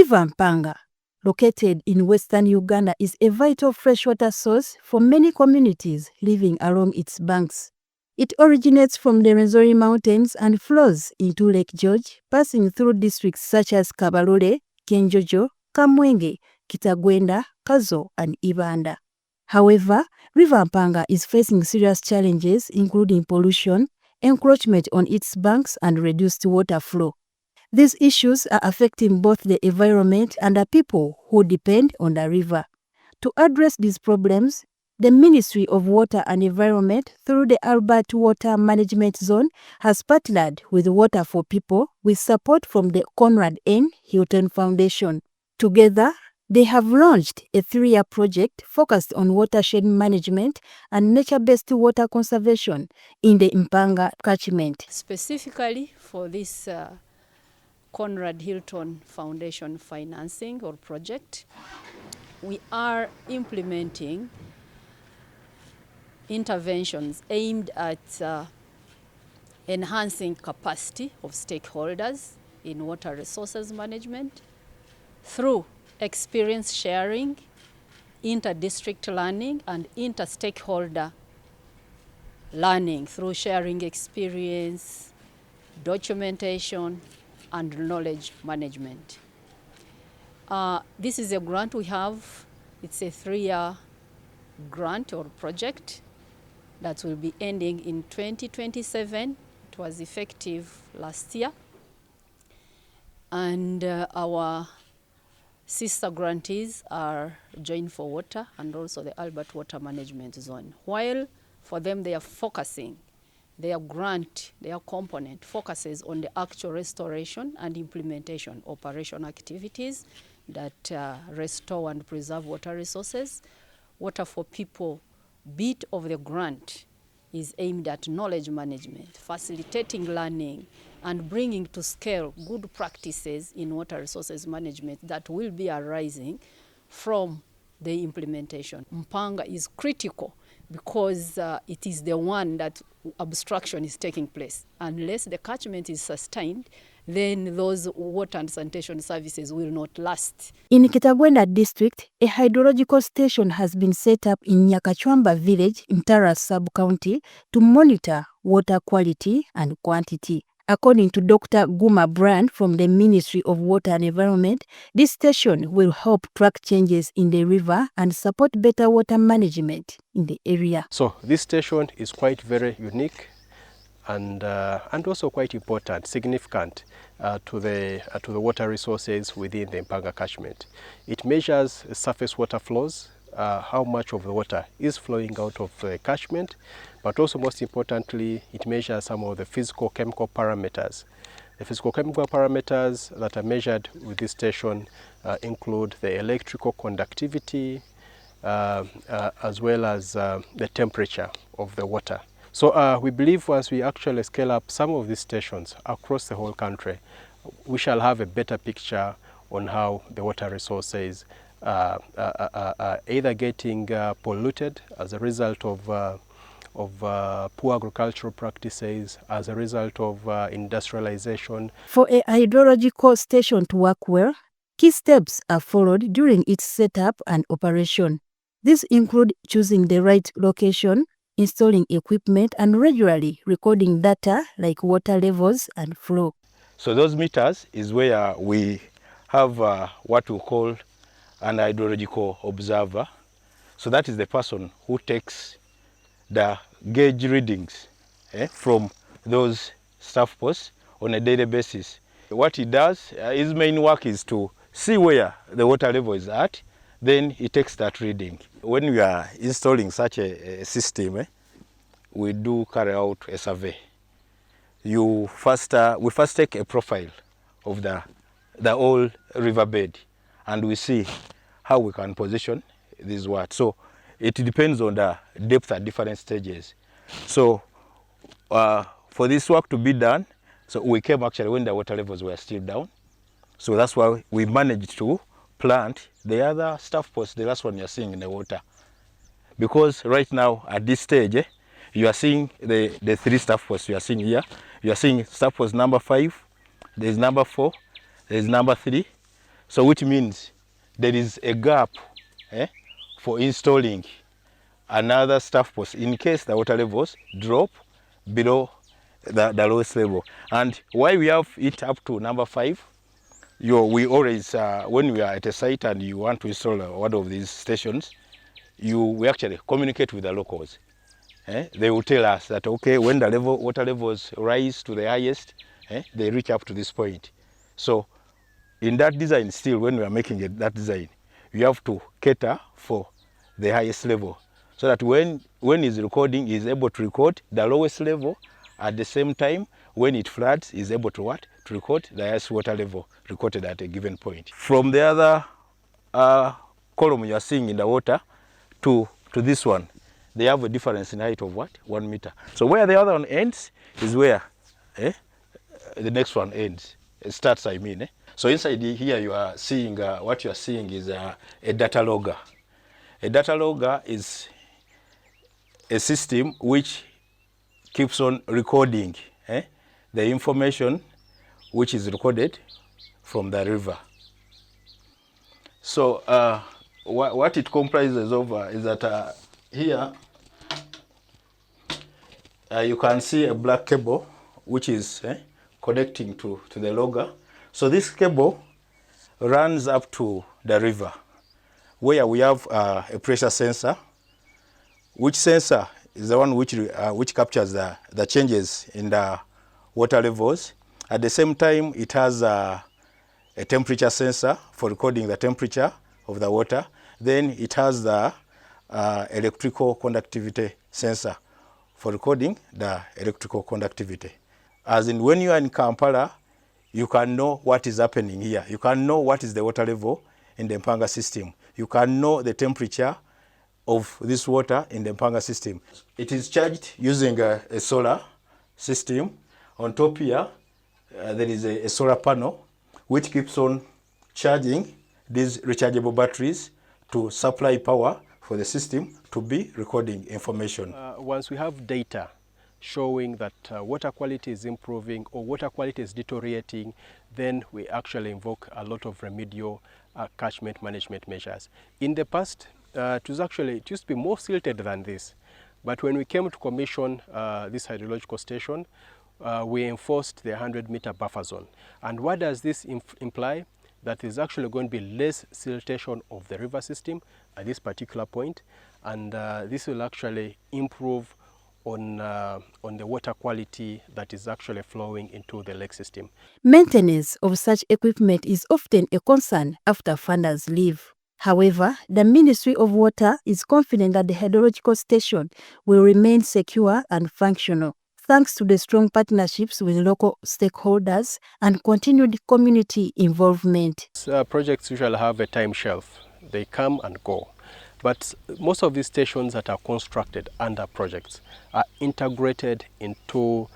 River Mpanga, located in western Uganda, is a vital freshwater source for many communities living along its banks. It originates from the Rwenzori Mountains and flows into Lake George, passing through districts such as Kabarole, Kenjojo, Kamwenge, Kitagwenda, Kazo, and Ibanda. However, River Mpanga is facing serious challenges including pollution, encroachment on its banks, and reduced water flow. These issues are affecting both the environment and the people who depend on the river. To address these problems, the Ministry of Water and Environment, through the Albert Water Management Zone, has partnered with Water for People with support from the CONRAD and HILTON Foundation. Together, they have launched a 3-year project focused on watershed management and nature-based water conservation in the Mpanga catchment. Specifically for this CONRAD HILTON Foundation financing or project, we are implementing interventions aimed at enhancing capacity of stakeholders in water resources management through experience sharing, inter-district learning, and inter-stakeholder learning through sharing experience, documentation, and knowledge management. This is a grant we have. It's a 3-year grant or project that will be ending in 2027. It was effective last year. And our sister grantees are Join for Water and also the Albert Water Management Zone. While for them they are focusing, their grant, their component focuses on the actual restoration and implementation operation activities that restore and preserve water resources. Water for People bit of the grant is aimed at knowledge management, facilitating learning, and bringing to scale good practices in water resources management that will be arising from the implementation. Mpanga is critical because it is the one that obstruction is taking place. Unless the catchment is sustained, then those water and sanitation services will not last. In Kitagwenda district, a hydrological station has been set up in Nyakachwamba village in Tara sub-county to monitor water quality and quantity. According to Dr. Guma Brand from the Ministry of Water and Environment, this station will help track changes in the river and support better water management in the area. So this station is quite very unique and also quite important, significant to the water resources within the Mpanga catchment. It measures surface water flows, how much of the water is flowing out of the catchment, but also most importantly, it measures some of the physical-chemical parameters. The physical-chemical parameters that are measured with this station include the electrical conductivity as well as the temperature of the water. So we believe once we actually scale up some of these stations across the whole country, we shall have a better picture on how the water resources are either getting polluted as a result of poor agricultural practices, as a result of industrialization. For a hydrological station to work well, key steps are followed during its setup and operation. These include choosing the right location, installing equipment, and regularly recording data like water levels and flow. So those meters is where we have what we call an hydrological observer. So that is the person who takes the gauge readings from those staff posts on a daily basis. What he does, his main work is to see where the water level is at, then he takes that reading. When we are installing such a system, we do carry out a survey. We first take a profile of the whole riverbed, and we see how we can position this water. So it depends on the depth at different stages. So for this work to be done, so we came actually when the water levels were still down. So that's why we managed to plant the other staff posts, the last one you're seeing in the water. Because right now at this stage, you are seeing the 3 staff posts you are seeing here. You are seeing staff post number 5, there's number 4, there's number 3. So which means there is a gap for installing another staff post in case the water levels drop below the lowest level. And why we have it up to number 5, we always, when we are at a site and you want to install one of these stations, we actually communicate with the locals. They will tell us that, okay, when the water levels rise to the highest, they reach up to this point. So in that design, still, when we are making that design, we have to cater for the highest level, so that when it's recording, is able to record the lowest level. At the same time, when it floods, is able to to record the highest water level recorded at a given point. From the other column you are seeing in the water to this one, they have a difference in height of 1 meter. So where the other one ends is where the next one ends. It starts, I mean. So inside here you are seeing, what you are seeing is a data logger. A data logger is a system which keeps on recording the information which is recorded from the river. So what it comprises of is that here you can see a black cable which is connecting to the logger. So this cable runs up to the river, where we have a pressure sensor, which sensor is the one which captures the changes in the water levels. At the same time, it has a temperature sensor for recording the temperature of the water. Then it has the electrical conductivity sensor for recording the electrical conductivity. As in, when you are in Kampala, you can know what is happening here. You can know what is the water level in the Mpanga system. You can know the temperature of this water in the Mpanga system. It is charged using a solar system. On top here, there is a solar panel which keeps on charging these rechargeable batteries to supply power for the system to be recording information. Once we have data showing that water quality is improving or water quality is deteriorating, then we actually invoke a lot of remedial catchment management measures. In the past, it used to be more silted than this, but when we came to commission this hydrological station, we enforced the 100-meter buffer zone. And what does this imply? That is actually going to be less siltation of the river system at this particular point, and this will actually improve on the water quality that is actually flowing into the lake system. Maintenance of such equipment is often a concern after funders leave. However, the Ministry of Water is confident that the hydrological station will remain secure and functional, thanks to the strong partnerships with local stakeholders and continued community involvement. Projects usually have a time shelf. They come and go. But most of these stations that are constructed under projects are integrated into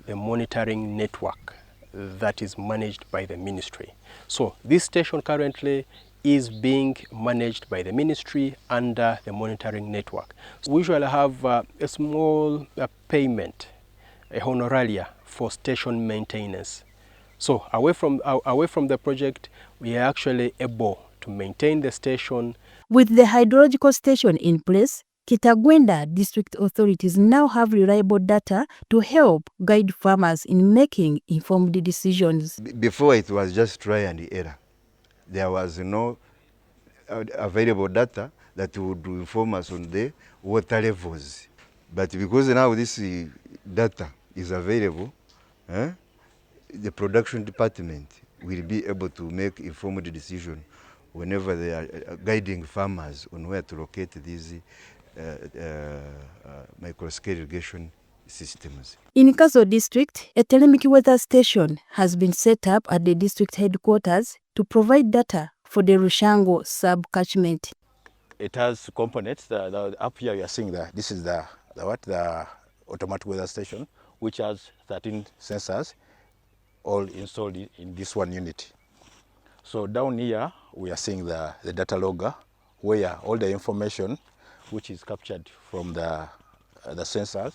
the monitoring network that is managed by the ministry. So this station currently is being managed by the ministry under the monitoring network. We usually have a small payment, a honoraria for station maintenance. So away from the project, we are actually able to maintain the station. With the hydrological station in place, Kitagwenda district authorities now have reliable data to help guide farmers in making informed decisions. Before, it was just try and error. There was no available data that would inform us on the water levels. But because now this data is available, the production department will be able to make informed decision whenever they are guiding farmers on where to locate these micro-scale irrigation systems. In Kazo district, a Telemiki weather station has been set up at the district headquarters to provide data for the Rushango sub-catchment. It has components. Up here you are seeing this is the automatic weather station, which has 13 sensors all installed in this one unit. So down here we are seeing the data logger, where all the information which is captured from the sensors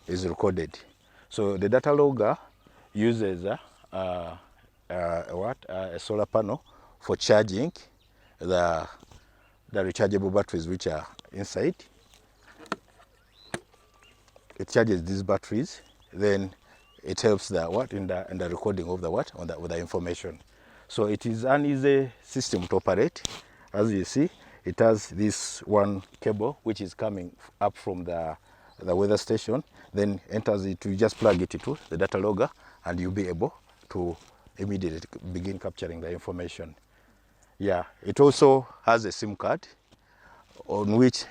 is recorded. So the data logger uses a solar panel for charging the rechargeable batteries which are inside. It charges these batteries, then it helps the in the recording of the with the information. So it is an easy system to operate. As you see, it has this one cable which is coming up from the weather station, then enters it. You just plug it into the data logger, and you'll be able to immediately begin capturing the information. Yeah, it also has a SIM card on which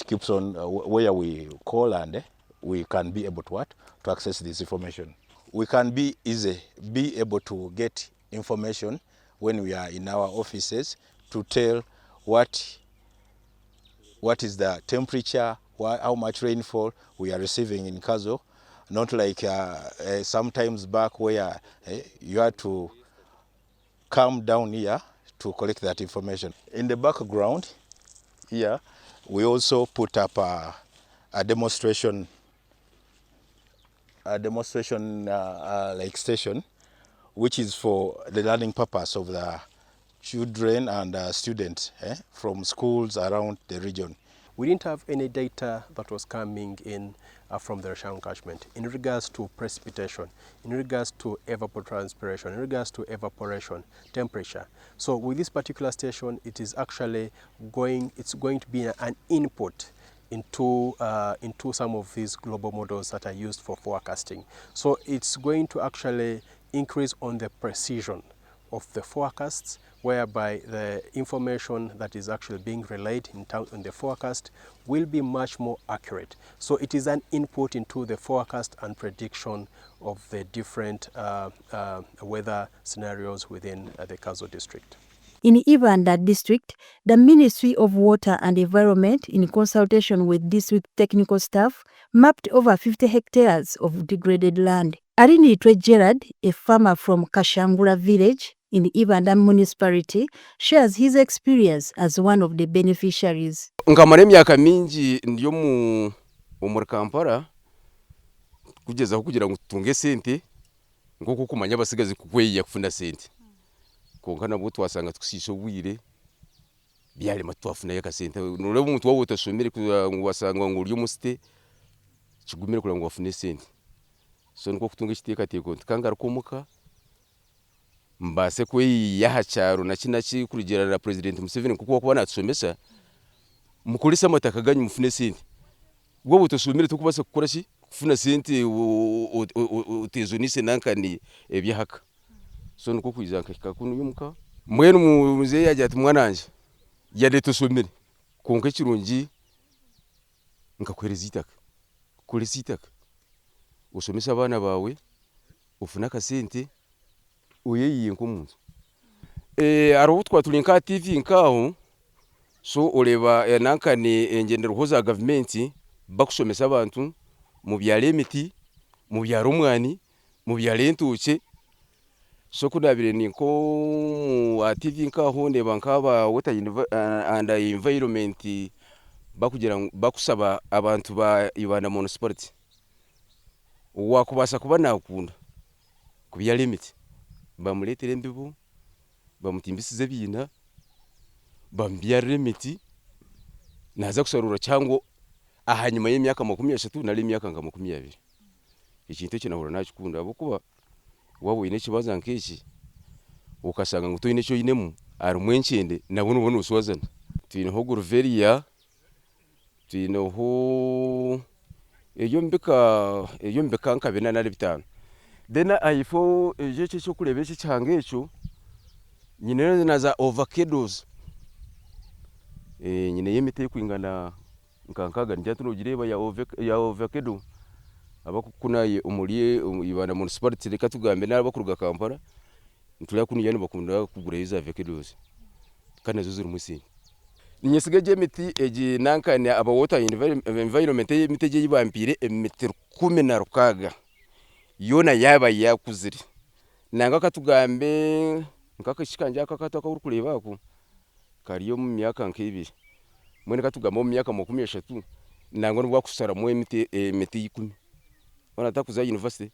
keeps on where we call, and we can be able to access this information. We can be able to get information when we are in our offices to tell what is the temperature, how much rainfall we are receiving in Kazo. Not like sometimes back where you had to come down here to collect that information. In the background here, we also put up a demonstration like station, which is for the learning purpose of the children and students from schools around the region. We didn't have any data that was coming in from the Rashang catchment in regards to precipitation, in regards to evapotranspiration, in regards to evaporation, temperature. So with this particular station, it is actually going to be an input into some of these global models that are used for forecasting. So it's going to actually increase on the precision of the forecasts, whereby the information that is actually being relayed in the forecast will be much more accurate. So it is an input into the forecast and prediction of the different weather scenarios within the Kazo district. In Mpanga district, the Ministry of Water and Environment, in consultation with district technical staff, mapped over 50 hectares of degraded land. Arinitwe Gerard, a farmer from Kashangura village in the Mpanga municipality, shares his experience as one of the beneficiaries. Nkamara emyaka mingi ndiyo muri Kampala kugezaho kugira ngo tutunge sente nk'uko kumanya abasigazi kukweya kufuna sente konka nabo twasanga tukusisha obwire byarema twafuna yakasente nureba umuntu wawe utasomere ngo wasanga ngo uri umusite kigumire kugira ngo wafune sente so niko kutunga kiteka teko tukangara komuka mbase kweya hacharo na kinaki kurigera na President Museveni kuko kuba natusomesa mukulisa amataka ganyu mufune sente wowe utasomere tukubasa gukora ki kufuna sente utezonise nankani ebyahaka so niko kwizanka kikakunu yumuka mwene muzeyi yaje ati mwananje yade tusomere konka kirungi nkakwereza itaka kureza itaka usomesa abana bawe ufuna kasente uyeyiye nkomuntu aro twatulinka TV nkaho so oleba nankani engendero za government bakusomesa abantu mu byale emiti mu byaro umwani mu byale entuche so kudabire niko TV nkaho ndeba nkaba water and environment bakusaba abantu ba Mpanga municipality wakubasa kuba nakunda kubyale emiti bamuletere embibu bamutimbisize bina bambyarire emiti naza kusarura cyangwa ahanyuma y'imyaka 30 nari imyaka 20 ikintu cyo nahura nakikunda abukuba wabo ine kibaza nk'iki ukasanga ngo toyine cyo yinemu ari mwenkende nabone ubone uswazana tuyineho Gurveria tuyineho eyo mbeka nkabena nari bitano dena ayifo eje cyo kureba iki cyange echo nyine naza avocados nyine yemite kwingana nkankaga njatu nogireba ya avocado abakukunaye umuriye Mpanga municipality reka tugambe n'abakuruga Kampala ntulya kuniyane bakunda kugura izo avocados kana zo ziri musi ninyesigaje emiti eji nankane aba water environment emiteje yibampire emetero 16 yona yaba yakuziri nanga katugambe nkakashikanja akakata kureba ko kariyo mu myaka nk'ibiri mwene katugamba mu myaka 30 nango nubwo kusara mu emiti 10 wanata kuza university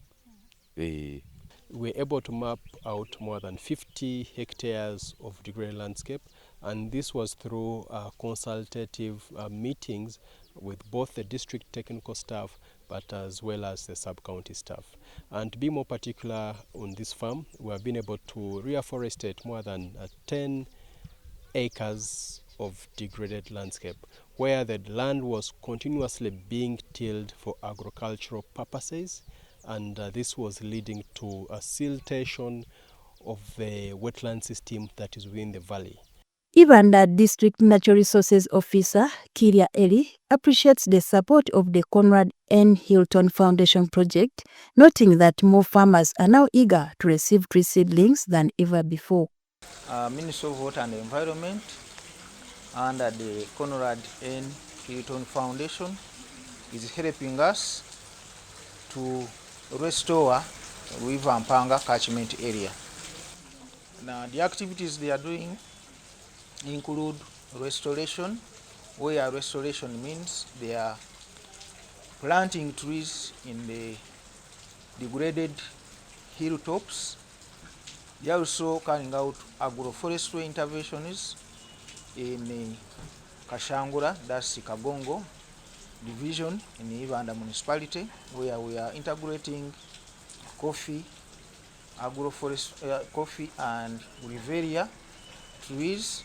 we were able to map out more than 50 hectares of degraded landscape, and this was through consultative meetings with both the district technical staff but as well as the sub-county staff. And to be more particular on this farm, we have been able to reforestate more than 10 acres of degraded landscape where the land was continuously being tilled for agricultural purposes, and this was leading to a siltation of the wetland system that is within the valley. Even the District Natural Resources Officer, Kiria Eli, appreciates the support of the CONRAD and HILTON Foundation project, noting that more farmers are now eager to receive tree seedlings than ever before. Ministry of Water and Environment under the CONRAD and HILTON Foundation is helping us to restore River Mpanga catchment area. Now the activities they are doing include restoration, where restoration means they are planting trees in the degraded hilltops. They are also carrying out agroforestry interventions in Kashangura, that's Kagongo division in Ivanda municipality, where we are integrating coffee, coffee and Riveria trees.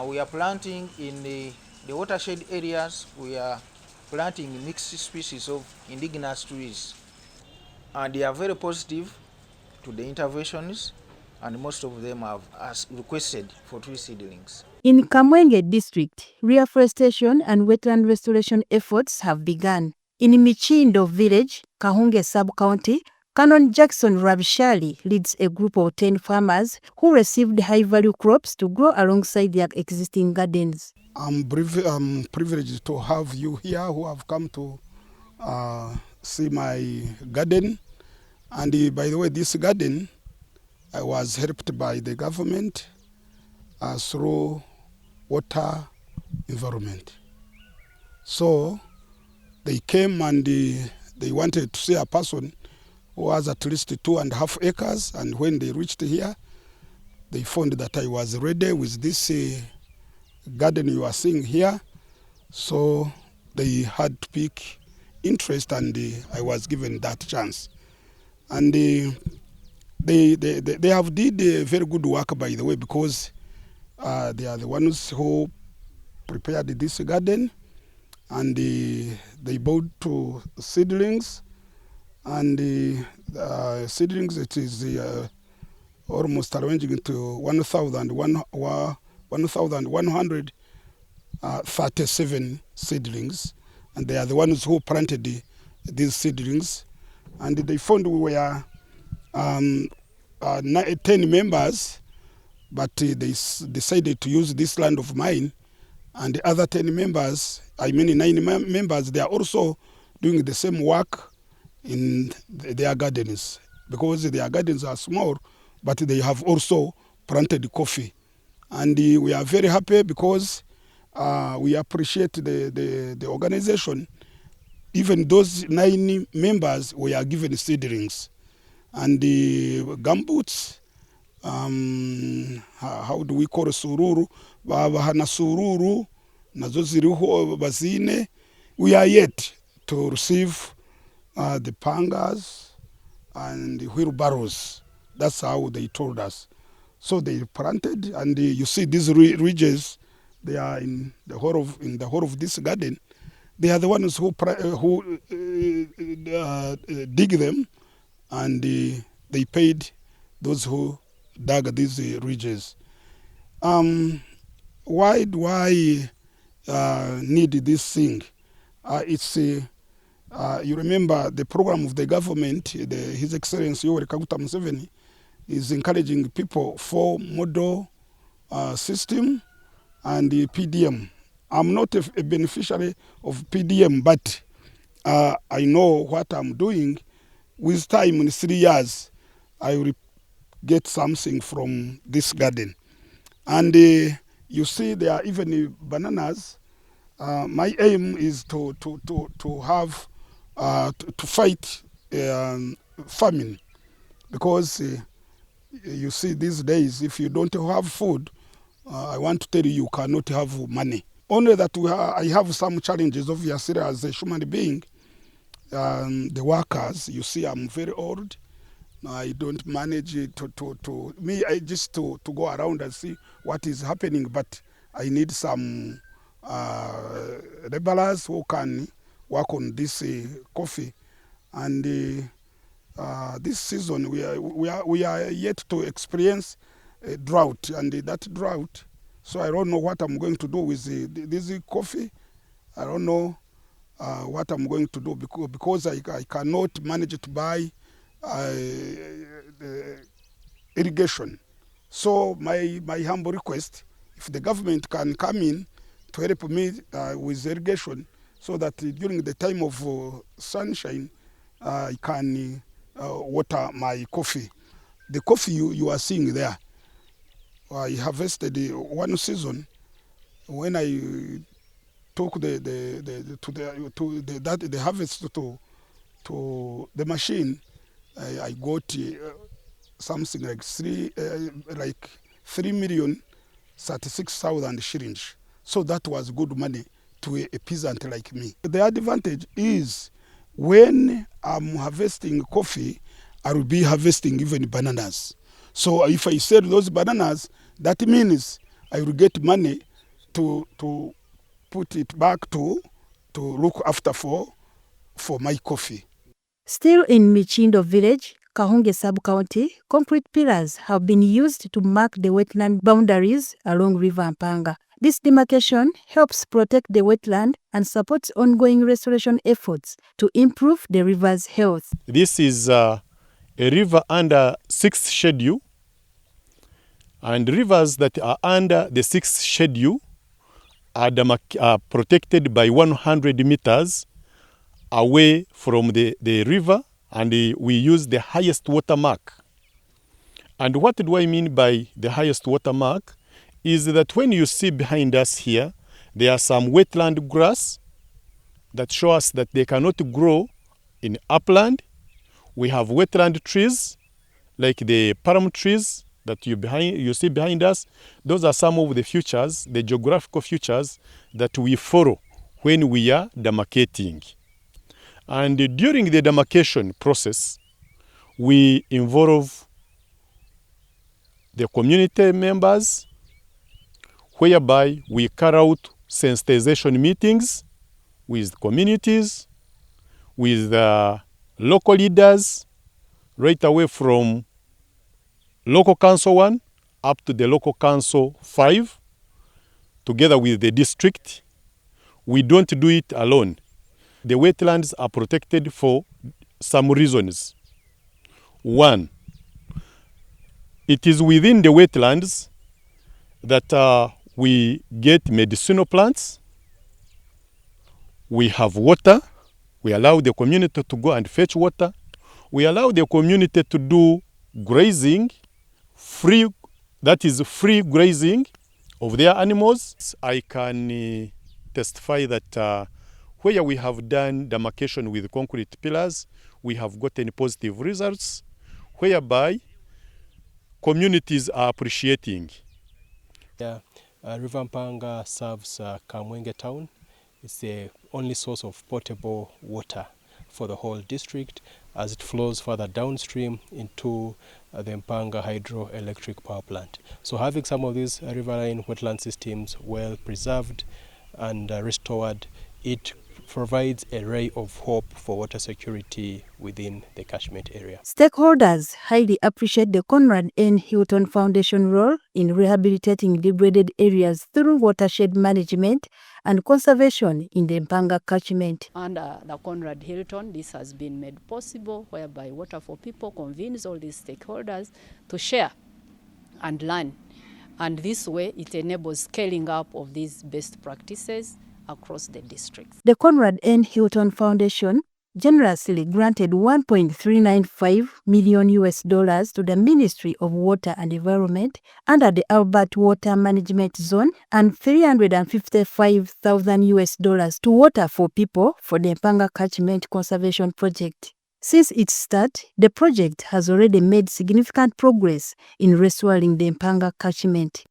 We are planting in the watershed areas. We are planting mixed species of indigenous trees, and they are very positive to the interventions, and most of them have requested for tree seedlings. In Kamwenge district, reforestation and wetland restoration efforts have begun. In Michindo village, Kahunge sub-county, Canon Jackson Rabshali leads a group of 10 farmers who received high-value crops to grow alongside their existing gardens. I'm privileged to have you here who have come to see my garden. And by the way, this garden was helped by the government through water environment. So they came and they wanted to see a person who has at least 2.5 acres, and when they reached here, they found that I was ready with this garden you are seeing here. So they had to pick interest, and I was given that chance. And they have did very good work, by the way, because they are the ones who prepared this garden, and they bought 2 seedlings. And the seedlings, it is almost arranging to 1,137 seedlings, and they are the ones who planted these seedlings. And they found we were 10 members, but they decided to use this land of mine, and the other 10 members, I mean 9 members, they are also doing the same work in their gardens, because their gardens are small, but they have also planted coffee. And we are very happy because we appreciate the organization. Even those 9 members were given seedlings. And the gumboots, how do we call sururu? Bahana sururu, nazo ziriho bazine. We are yet to receive the pangas and the wheelbarrows. That's how they told us. So they planted, and you see these ridges. They are in the whole of this garden. They are the ones who dig them, and they paid those who dug these ridges. Why do I need this thing? It's you remember the program of the government, His Excellency Yoweri Kaguta Museveni, is encouraging people for model system and the PDM. I'm not a beneficiary of PDM, but I know what I'm doing. With time, in 3 years, I will get something from this garden. And you see there are even bananas. My aim is to have to fight famine. because you see these days, if you don't have food, I want to tell you, you cannot have money. Only that I have some challenges, obviously, as a human being. The workers, you see, I'm very old. I don't manage I just to go around and see what is happening, but I need some laborers who can work on this coffee. And this season we are yet to experience a drought, and that drought, so I don't know what I'm going to do with this coffee. I don't know what I'm going to do, because I cannot manage to buy irrigation. So my humble request, if the government can come in to help me with irrigation, so that during the time of sunshine, I can water my coffee. The coffee you are seeing there, I harvested one season. When I took the harvest to the machine, I got something like 3,036,000 shillings. So that was good money to a peasant like me. The advantage is, when I'm harvesting coffee, I will be harvesting even bananas. So if I sell those bananas, that means I will get money to put it back to look after for my coffee. Still in Michindo village, Kahunge sub-county, concrete pillars have been used to mark the wetland boundaries along River Mpanga. This demarcation helps protect the wetland and supports ongoing restoration efforts to improve the river's health. This is a river under 6th schedule, and rivers that are under the 6th schedule are protected by 100 meters away from the river, and we use the highest water mark. And what do I mean by the highest water mark? Is that when you see behind us here, there are some wetland grass that show us that they cannot grow in upland. We have wetland trees, like the palm trees that you see behind us. Those are some of the features, the geographical features that we follow when we are demarcating. And during the demarcation process, we involve the community members, whereby we carry out sensitization meetings with communities, with local leaders, right away from local council 1 up to the local council 5, together with the district. We don't do it alone. The wetlands are protected for some reasons. One, it is within the wetlands that we get medicinal plants, we have water, we allow the community to go and fetch water, we allow the community to do grazing, free grazing of their animals. I can testify that where we have done demarcation with concrete pillars, we have gotten positive results, whereby communities are appreciating. River Mpanga serves Kamwenge town. It's the only source of potable water for the whole district, as it flows further downstream into the Mpanga hydroelectric power plant. So having some of these riverine wetland systems well preserved and restored, it provides a ray of hope for water security within the catchment area. Stakeholders highly appreciate the CONRAD and HILTON Foundation role in rehabilitating degraded areas through watershed management and conservation in the Mpanga catchment. Under the CONRAD HILTON, this has been made possible, whereby Water for People convenes all these stakeholders to share and learn. And this way, it enables scaling up of these best practices across the districts. The CONRAD and HILTON Foundation generously granted $1.395 million to the Ministry of Water and Environment under the Albert Water Management Zone and $355,000 to Water for People for the Mpanga Catchment Conservation Project. Since its start, the project has already made significant progress in restoring the Mpanga catchment.